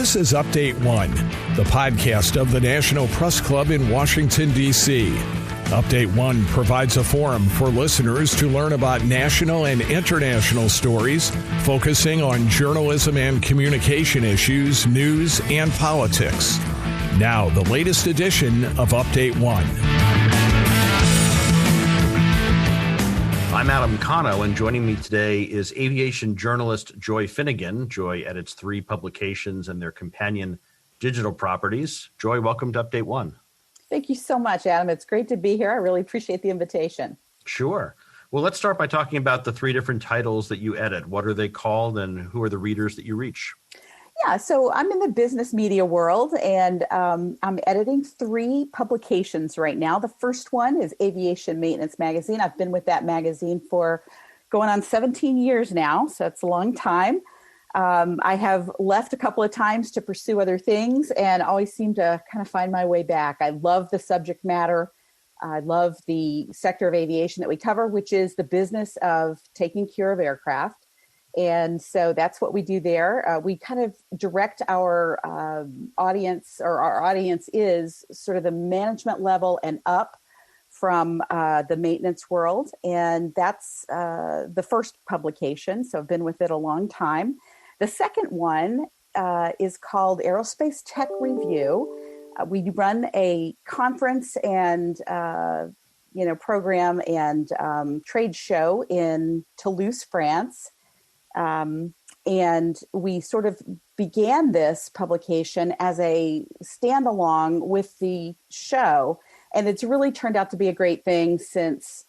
This is Update One, the podcast of the National Press Club in Washington, D.C. Update One provides a forum for listeners to learn about national and international stories, focusing on journalism and communication issues, news, and politics. Now, the latest edition of Update One. I'm Adam Konowe, and joining me today is aviation journalist Joy Finnegan. Joy edits 3 publications and their companion digital properties. Joy, welcome to Update One. Thank you so much, Adam. It's great to be here. I really appreciate the invitation. Sure. Well, let's start by talking about the 3 different titles that you edit. What are they called, and who are the readers that you reach? Yeah, so I'm in the business media world, and I'm editing 3 publications right now. The first one is Aviation Maintenance Magazine. I've been with that magazine for going on 17 years now, so it's a long time. I have left a couple of times to pursue other things and always seem to kind of find my way back. I love the subject matter. I love the sector of aviation that we cover, which is the business of taking care of aircraft. And so that's what we do there. We kind of direct our audience, or our audience is sort of the management level and up from the maintenance world. And that's the first publication. So I've been with it a long time. The second one is called Aerospace Tech Review. We run a conference and program and trade show in Toulouse, France. And we sort of began this publication as a standalone with the show. And it's really turned out to be a great thing since,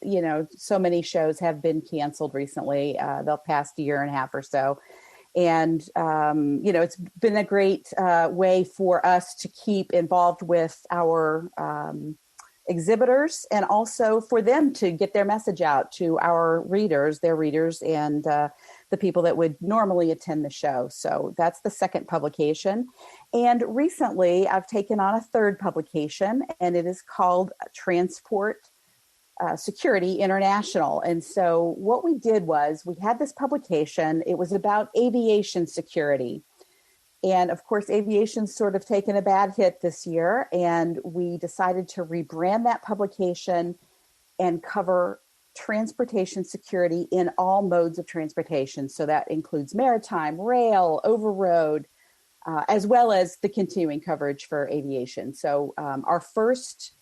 so many shows have been canceled recently, the past year and a half or so. And, it's been a great way for us to keep involved with our exhibitors, and also for them to get their message out to our readers, their readers, and the people that would normally attend the show. So that's the second publication. And recently I've taken on a third publication, and it is called Transport Security International. And so what we did was we had this publication. It was about aviation security. And of course, aviation's sort of taken a bad hit this year, and we decided to rebrand that publication and cover transportation security in all modes of transportation. So that includes maritime, rail, over-road, as well as the continuing coverage for aviation. So our first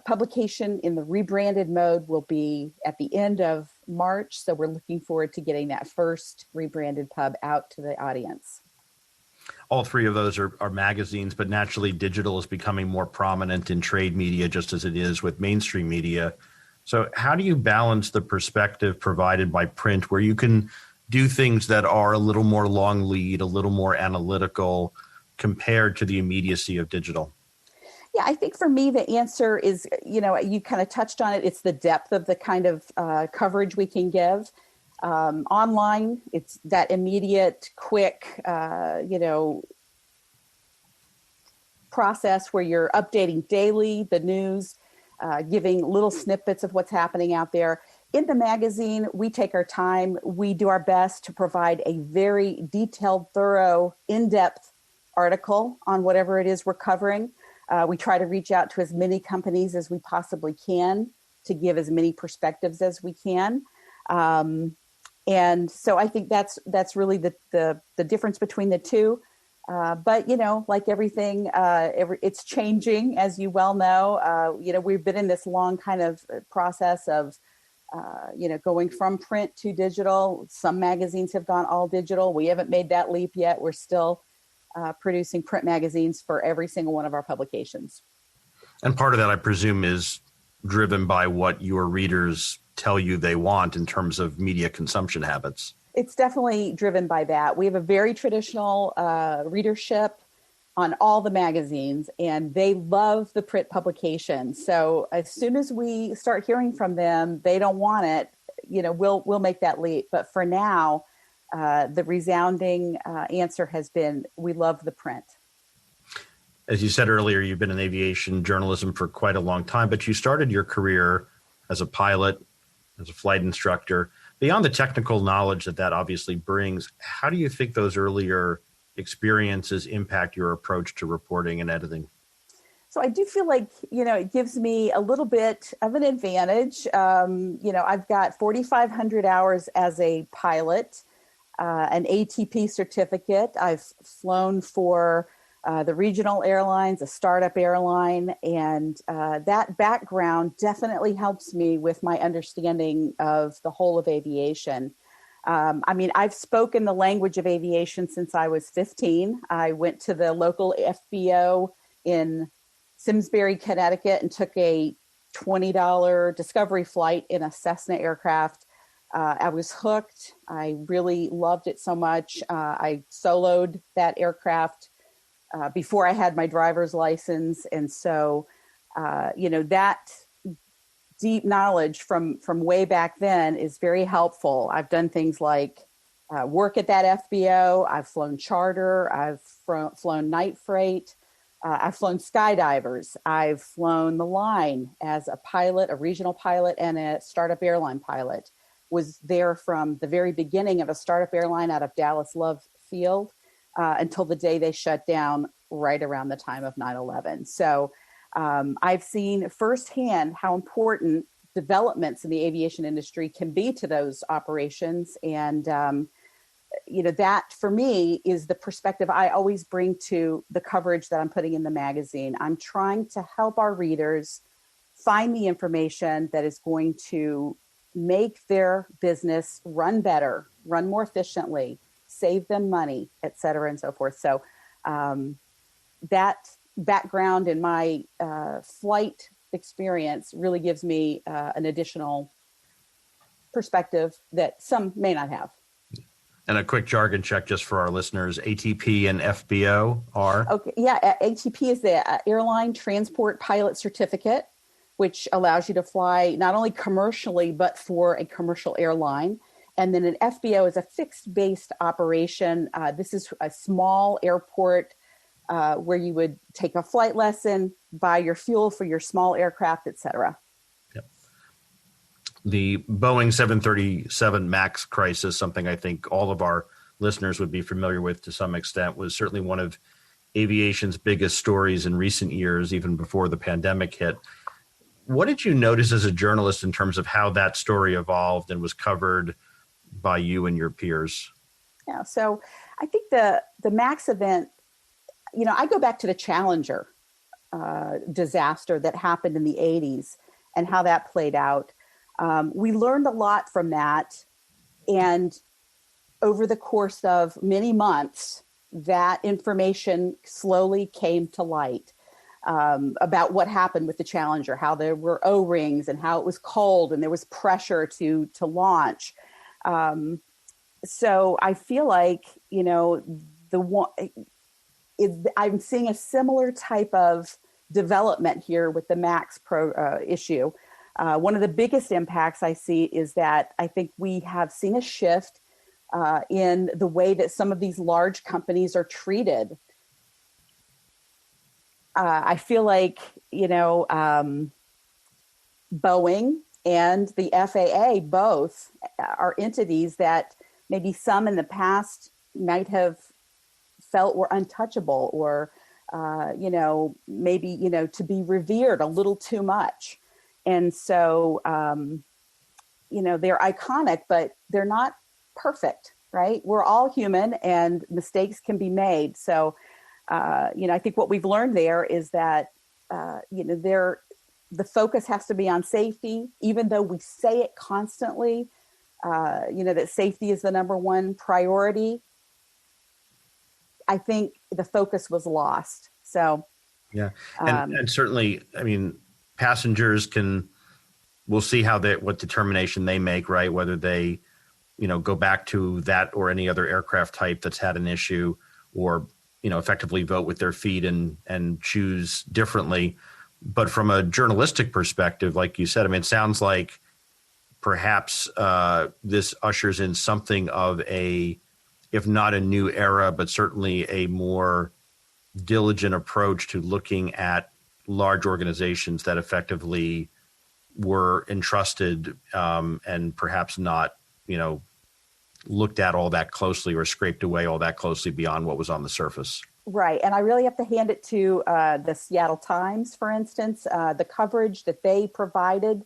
publication in the rebranded mode will be at the end of March. So we're looking forward to getting that first rebranded pub out to the audience. All 3 of those are magazines, but naturally digital is becoming more prominent in trade media, just as it is with mainstream media. So how do you balance the perspective provided by print, where you can do things that are a little more long lead, a little more analytical, compared to the immediacy of digital? Yeah, I think for me, the answer is, you kind of touched on it. It's the depth of the kind of coverage we can give. Online, it's that immediate, quick, process where you're updating daily the news, giving little snippets of what's happening out there. In the magazine, we take our time. We do our best to provide a very detailed, thorough, in-depth article on whatever it is we're covering. We try to reach out to as many companies as we possibly can to give as many perspectives as we can. And so I think that's really the difference between the two. But, like everything, it's changing, as you well know. We've been in this long kind of process of, going from print to digital. Some magazines have gone all digital. We haven't made that leap yet. We're still producing print magazines for every single one of our publications. And part of that, I presume, is driven by what your readers tell you they want in terms of media consumption habits. It's definitely driven by that. We have a very traditional readership on all the magazines, and they love the print publication. So as soon as we start hearing from them, they don't want it, we'll make that leap. But for now, the resounding answer has been, we love the print. As you said earlier, you've been in aviation journalism for quite a long time, but you started your career as a pilot, as a flight instructor. Beyond the technical knowledge that obviously brings, how do you think those earlier experiences impact your approach to reporting and editing? So I do feel like, it gives me a little bit of an advantage. I've got 4,500 hours as a pilot, an ATP certificate. I've flown for the regional airlines, a startup airline, and that background definitely helps me with my understanding of the whole of aviation. I've spoken the language of aviation since I was 15. I went to the local FBO in Simsbury, Connecticut, and took a $20 discovery flight in a Cessna aircraft. I was hooked. I really loved it so much. I soloed that aircraft before I had my driver's license. And so, that deep knowledge from way back then is very helpful. I've done things like work at that FBO. I've flown charter. I've flown night freight. I've flown skydivers. I've flown the line as a pilot, a regional pilot, and a startup airline pilot. Was there from the very beginning of a startup airline out of Dallas Love Field until the day they shut down right around the time of 9/11. So I've seen firsthand how important developments in the aviation industry can be to those operations. And that for me is the perspective I always bring to the coverage that I'm putting in the magazine. I'm trying to help our readers find the information that is going to make their business run better, run more efficiently, save them money, et cetera, and so forth. So that background in my flight experience really gives me an additional perspective that some may not have. And a quick jargon check just for our listeners, ATP and FBO are? Okay, yeah, ATP is the Airline Transport Pilot Certificate, which allows you to fly not only commercially, but for a commercial airline. And then an FBO is a fixed-based operation. This is a small airport where you would take a flight lesson, buy your fuel for your small aircraft, et cetera. The Boeing 737 MAX crisis, something I think all of our listeners would be familiar with to some extent, was certainly one of aviation's biggest stories in recent years, even before the pandemic hit. What did you notice as a journalist in terms of how that story evolved and was covered by you and your peers? Yeah, so I think the MAX event, I go back to the Challenger disaster that happened in the 80s and how that played out. We learned a lot from that. And over the course of many months, that information slowly came to light about what happened with the Challenger, how there were O-rings and how it was cold and there was pressure to launch. So I feel like, I'm seeing a similar type of development here with the MAX issue. One of the biggest impacts I see is that I think we have seen a shift in the way that some of these large companies are treated. I feel like, Boeing and the FAA both are entities that maybe some in the past might have felt were untouchable or, maybe, to be revered a little too much. And so, they're iconic, but they're not perfect, right? We're all human and mistakes can be made. So, I think what we've learned there is that, the focus has to be on safety, even though we say it constantly, that safety is the number one priority. I think the focus was lost. So, yeah. And certainly, passengers we'll see what determination they make, right? Whether they, go back to that or any other aircraft type that's had an issue or, effectively vote with their feet and choose differently. But from a journalistic perspective, like you said, it sounds like perhaps this ushers in something of if not a new era, but certainly a more diligent approach to looking at large organizations that effectively were entrusted and perhaps not, looked at all that closely or scraped away all that closely beyond what was on the surface. Right. And I really have to hand it to the Seattle Times, for instance, the coverage that they provided,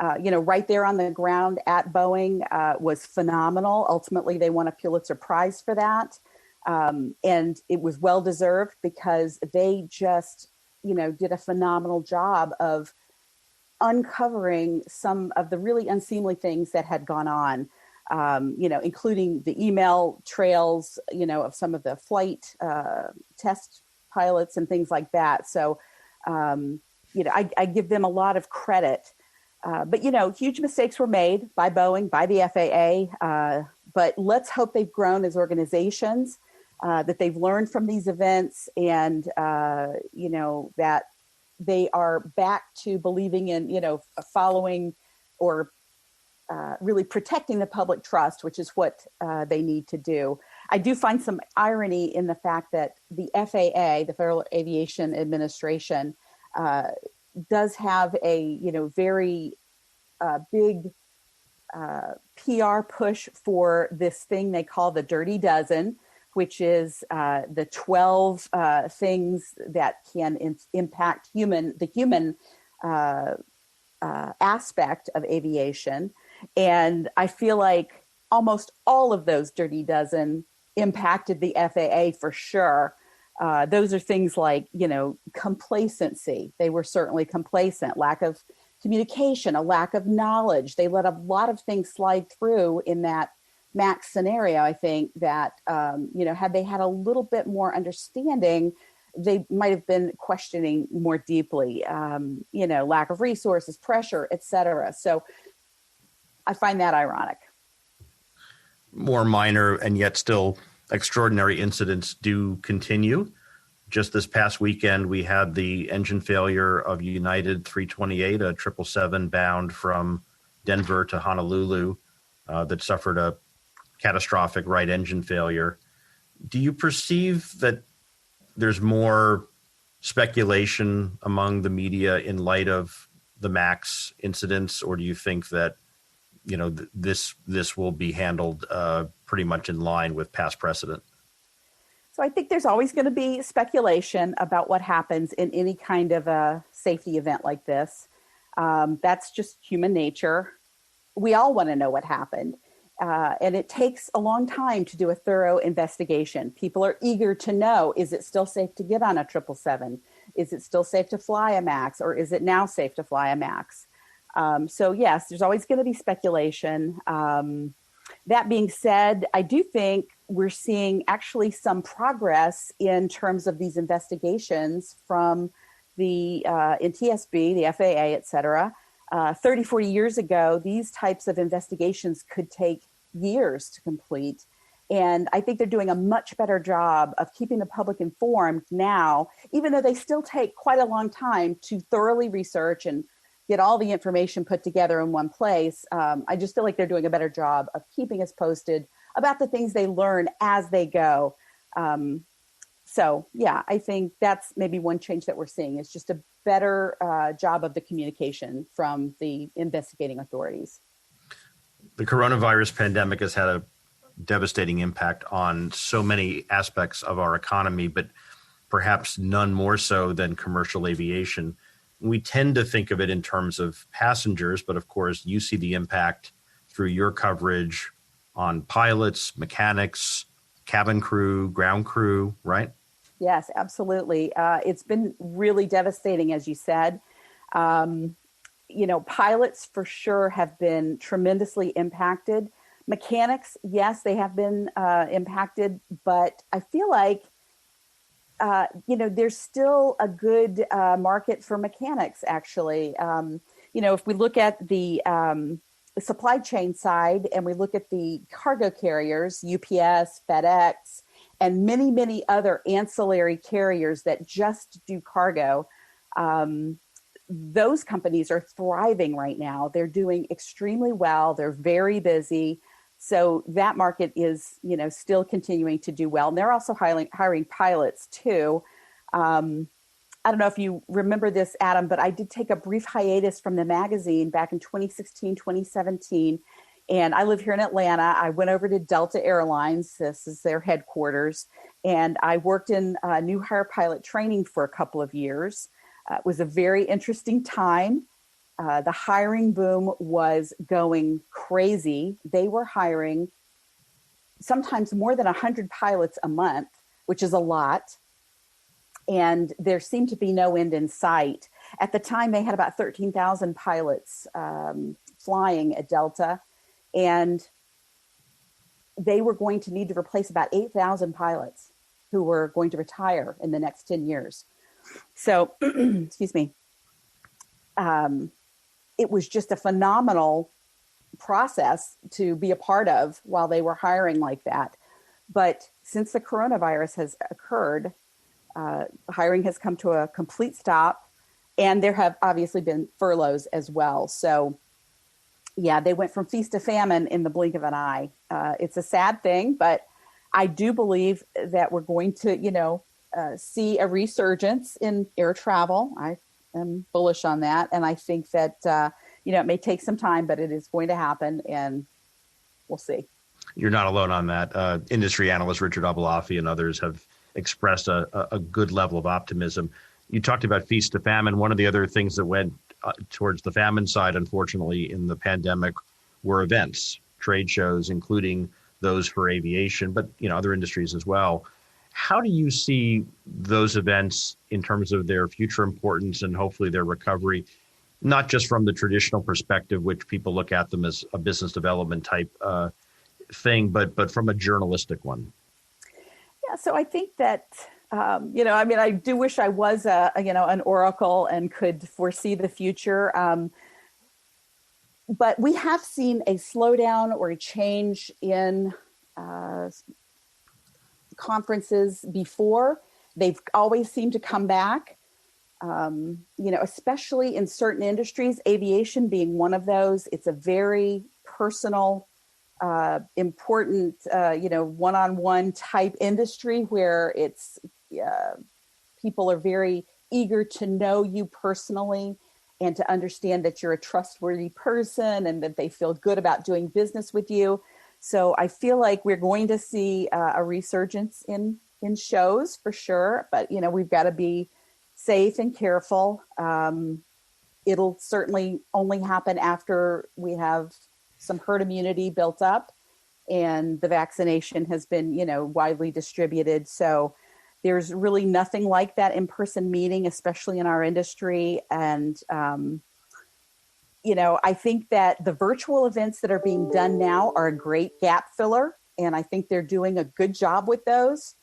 right there on the ground at Boeing was phenomenal. Ultimately, they won a Pulitzer Prize for that. And it was well-deserved because they just, did a phenomenal job of uncovering some of the really unseemly things that had gone on. Including the email trails, of some of the flight test pilots and things like that. So, I give them a lot of credit. But, huge mistakes were made by Boeing, by the FAA. But let's hope they've grown as organizations, that they've learned from these events and, that they are back to believing in, following or really protecting the public trust, which is what they need to do. I do find some irony in the fact that the FAA, the Federal Aviation Administration, does have a very big PR push for this thing they call the Dirty Dozen, which is the 12 things that can impact the human aspect of aviation. And I feel like almost all of those Dirty Dozen impacted the FAA for sure. Those are things like, complacency. They were certainly complacent, lack of communication, a lack of knowledge. They let a lot of things slide through in that MAX scenario. I think that, had they had a little bit more understanding, they might have been questioning more deeply, lack of resources, pressure, et cetera. So I find that ironic. More minor and yet still extraordinary incidents do continue. Just this past weekend, we had the engine failure of United 328, a 777 bound from Denver to Honolulu that suffered a catastrophic right engine failure. Do you perceive that there's more speculation among the media in light of the MAX incidents, or do you think that this will be handled pretty much in line with past precedent? So I think there's always going to be speculation about what happens in any kind of a safety event like this. That's just human nature. We all want to know what happened. And it takes a long time to do a thorough investigation. People are eager to know, is it still safe to get on a 777? Is it still safe to fly a MAX, or is it now safe to fly a MAX? So yes, there's always going to be speculation. That being said, I do think we're seeing actually some progress in terms of these investigations from the NTSB, the FAA, et cetera. 30, 40 years ago, these types of investigations could take years to complete. And I think they're doing a much better job of keeping the public informed now, even though they still take quite a long time to thoroughly research and get all the information put together in one place. I just feel like they're doing a better job of keeping us posted about the things they learn as they go. So yeah, I think that's maybe one change that we're seeing is just a better job of the communication from the investigating authorities. The coronavirus pandemic has had a devastating impact on so many aspects of our economy, but perhaps none more so than commercial aviation. We tend to think of it in terms of passengers, but of course you see the impact through your coverage on pilots, mechanics, cabin crew, ground crew, right? Yes, absolutely. It's been really devastating, as you said. Pilots for sure have been tremendously impacted. Mechanics, yes, they have been impacted, but I feel like there's still a good market for mechanics, actually. If we look at the supply chain side and we look at the cargo carriers, UPS, FedEx, and many, many other ancillary carriers that just do cargo, those companies are thriving right now. They're doing extremely well. They're very busy. So that market is, still continuing to do well. And they're also hiring pilots too. I don't know if you remember this, Adam, but I did take a brief hiatus from the magazine back in 2016, 2017. And I live here in Atlanta. I went over to Delta Airlines. This is their headquarters. And I worked in new hire pilot training for a couple of years. It was a very interesting time. The hiring boom was going crazy. They were hiring sometimes more than 100 pilots a month, which is a lot. And there seemed to be no end in sight. At the time, they had about 13,000 pilots flying at Delta. And they were going to need to replace about 8,000 pilots who were going to retire in the next 10 years. So, excuse me, it was just a phenomenal process to be a part of while they were hiring like that. But since the coronavirus has occurred, hiring has come to a complete stop, and there have obviously been furloughs as well. So, yeah, they went from feast to famine in the blink of an eye. It's a sad thing, but I do believe that we're going to, see a resurgence in air travel. I am bullish on that. And I think that, it may take some time, but it is going to happen, and we'll see. You're not alone on that. Industry analyst Richard Abulafi and others have expressed a good level of optimism. You talked about feast to famine. One of the other things that went towards the famine side, unfortunately, in the pandemic were events, trade shows, including those for aviation, but other industries as well. How do you see those events in terms of their future importance and hopefully their recovery, not just from the traditional perspective, which people look at them as a business development type thing, but from a journalistic one? Yeah, so I think that I do wish I was an oracle and could foresee the future. But we have seen a slowdown or a change in conferences before. They've always seemed to come back, especially in certain industries, aviation being one of those. It's a very personal, important, one-on-one type industry where it's people are very eager to know you personally and to understand that you're a trustworthy person and that they feel good about doing business with you. So I feel like we're going to see a resurgence in shows for sure, but we've got to be safe and careful. It'll certainly only happen after we have some herd immunity built up and the vaccination has been, widely distributed. So there's really nothing like that in-person meeting, especially in our industry. And, I think that the virtual events that are being done now are a great gap filler. And I think they're doing a good job with those.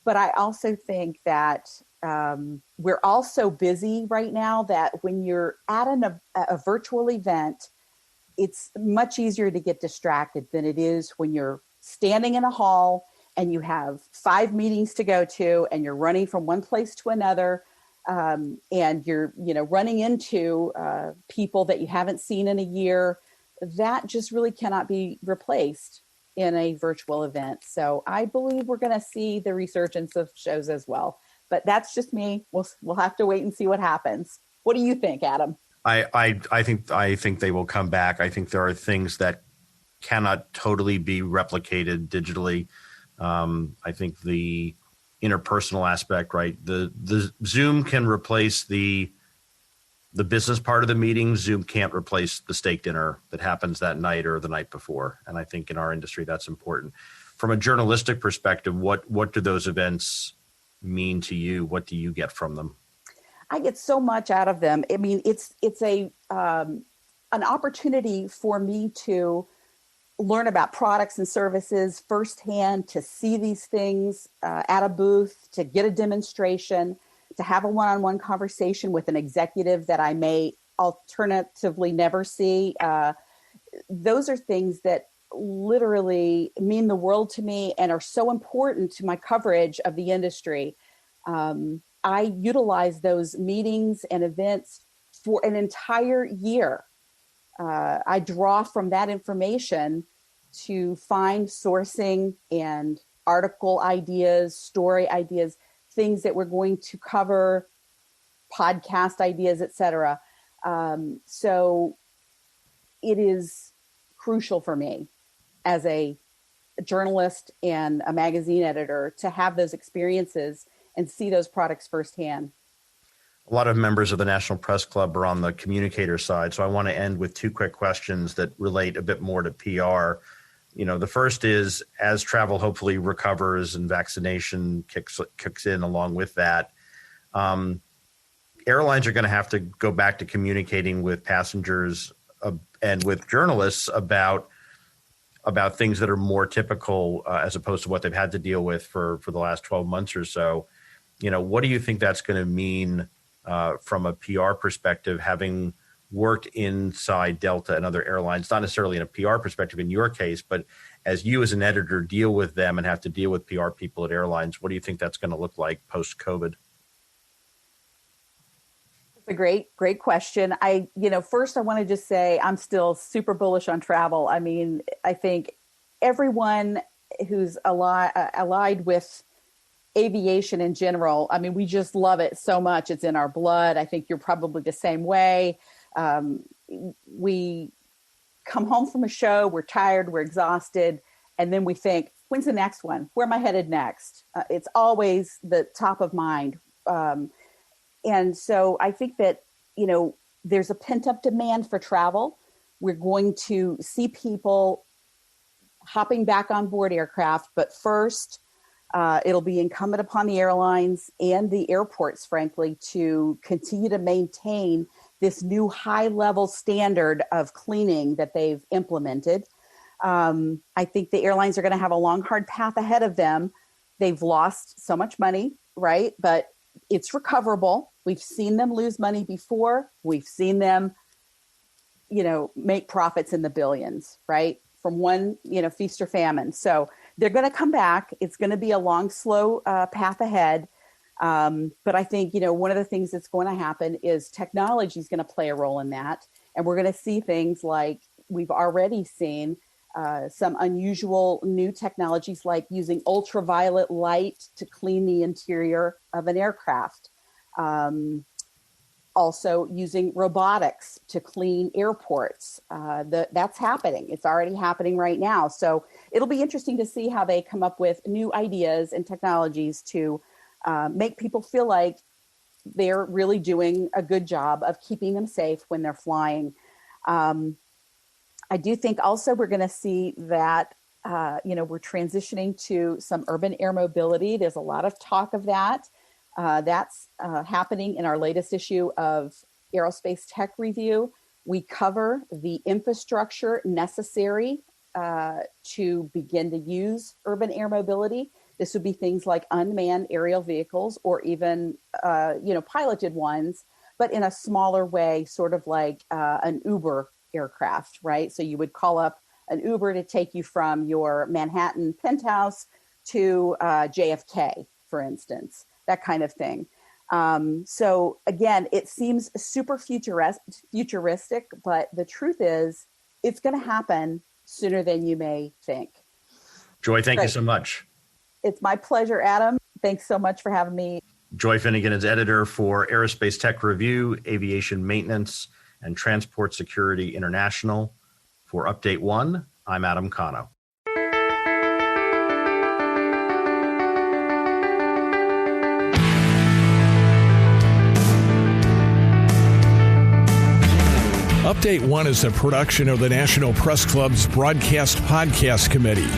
But I also think that we're all so busy right now that when you're at a virtual event, it's much easier to get distracted than it is when you're standing in a hall and you have 5 meetings to go to and you're running from one place to another, and you're, running into people that you haven't seen in a year. That just really cannot be replaced in a virtual event. So I believe we're going to see the resurgence of shows as well. But that's just me. We'll have to wait and see what happens. What do you think, Adam? I think they will come back. I think there are things that cannot totally be replicated digitally. I think the interpersonal aspect, right? The Zoom can replace the business part of the meeting. Zoom can't replace the steak dinner that happens that night or the night before. And I think in our industry, that's important. From a journalistic perspective, what do those events mean to you? What do you get from them? I get so much out of them. I mean, it's an opportunity for me to learn about products and services firsthand, to see these things at a booth, to get a demonstration, to have a one-on-one conversation with an executive that I may alternatively never see. Those are things that literally mean the world to me and are so important to my coverage of the industry. I utilize those meetings and events for an entire year. I draw from that information to find sourcing and article ideas, story ideas, things that we're going to cover, podcast ideas, etc. So it is crucial for me as a journalist and a magazine editor to have those experiences and see those products firsthand. A lot of members of the National Press Club are on the communicator side. So I want to end with two quick questions that relate a bit more to PR. The first is, as travel hopefully recovers and vaccination kicks in along with that, airlines are going to have to go back to communicating with passengers and with journalists about things that are more typical as opposed to what they've had to deal with for the last 12 months or so. What do you think that's going to mean from a PR perspective, having worked inside Delta and other airlines, not necessarily in a PR perspective in your case, but as you as an editor deal with them and have to deal with PR people at airlines, what do you think that's going to look like post-COVID? That's a great question. First I want to just say I'm still super bullish on travel. I mean, I think everyone who's allied with aviation in general, I mean, we just love it so much. It's in our blood. I think you're probably the same way. We come home from a show, we're tired, we're exhausted, and then we think, when's the next one? Where am I headed next? It's always the top of mind. And so I think that, there's a pent-up demand for travel. We're going to see people hopping back on board aircraft, but first, it'll be incumbent upon the airlines and the airports, frankly, to continue to maintain this new high-level standard of cleaning that they've implemented. I think the airlines are going to have a long, hard path ahead of them. They've lost so much money, right? But it's recoverable. We've seen them lose money before. We've seen them, make profits in the billions, right? From one, feast or famine. So they're going to come back. It's going to be a long, slow path ahead. But I think, one of the things that's going to happen is technology is going to play a role in that. And we're going to see things like we've already seen some unusual new technologies like using ultraviolet light to clean the interior of an aircraft. Also using robotics to clean airports. That's happening. It's already happening right now. So it'll be interesting to see how they come up with new ideas and technologies to make people feel like they're really doing a good job of keeping them safe when they're flying. I do think also we're going to see that, we're transitioning to some urban air mobility. There's a lot of talk of that. That's happening in our latest issue of Aerospace Tech Review. We cover the infrastructure necessary to begin to use urban air mobility. This would be things like unmanned aerial vehicles or even, piloted ones, but in a smaller way, sort of like an Uber aircraft, right? So you would call up an Uber to take you from your Manhattan penthouse to JFK, for instance, that kind of thing. So again, it seems super futuristic, but the truth is it's going to happen sooner than you may think. Joy, thank you so much. It's my pleasure, Adam. Thanks so much for having me. Joy Finnegan is editor for Aerospace Tech Review, Aviation Maintenance, and Transport Security International. For Update 1, I'm Adam Konowe. Update 1 is a production of the National Press Club's Broadcast Podcast Committee.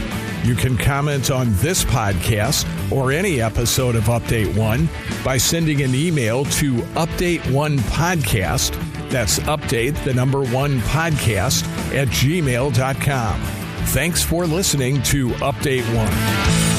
You can comment on this podcast or any episode of Update 1 by sending an email to update1podcast. That's update, the number 1 podcast @gmail.com. Thanks for listening to Update 1.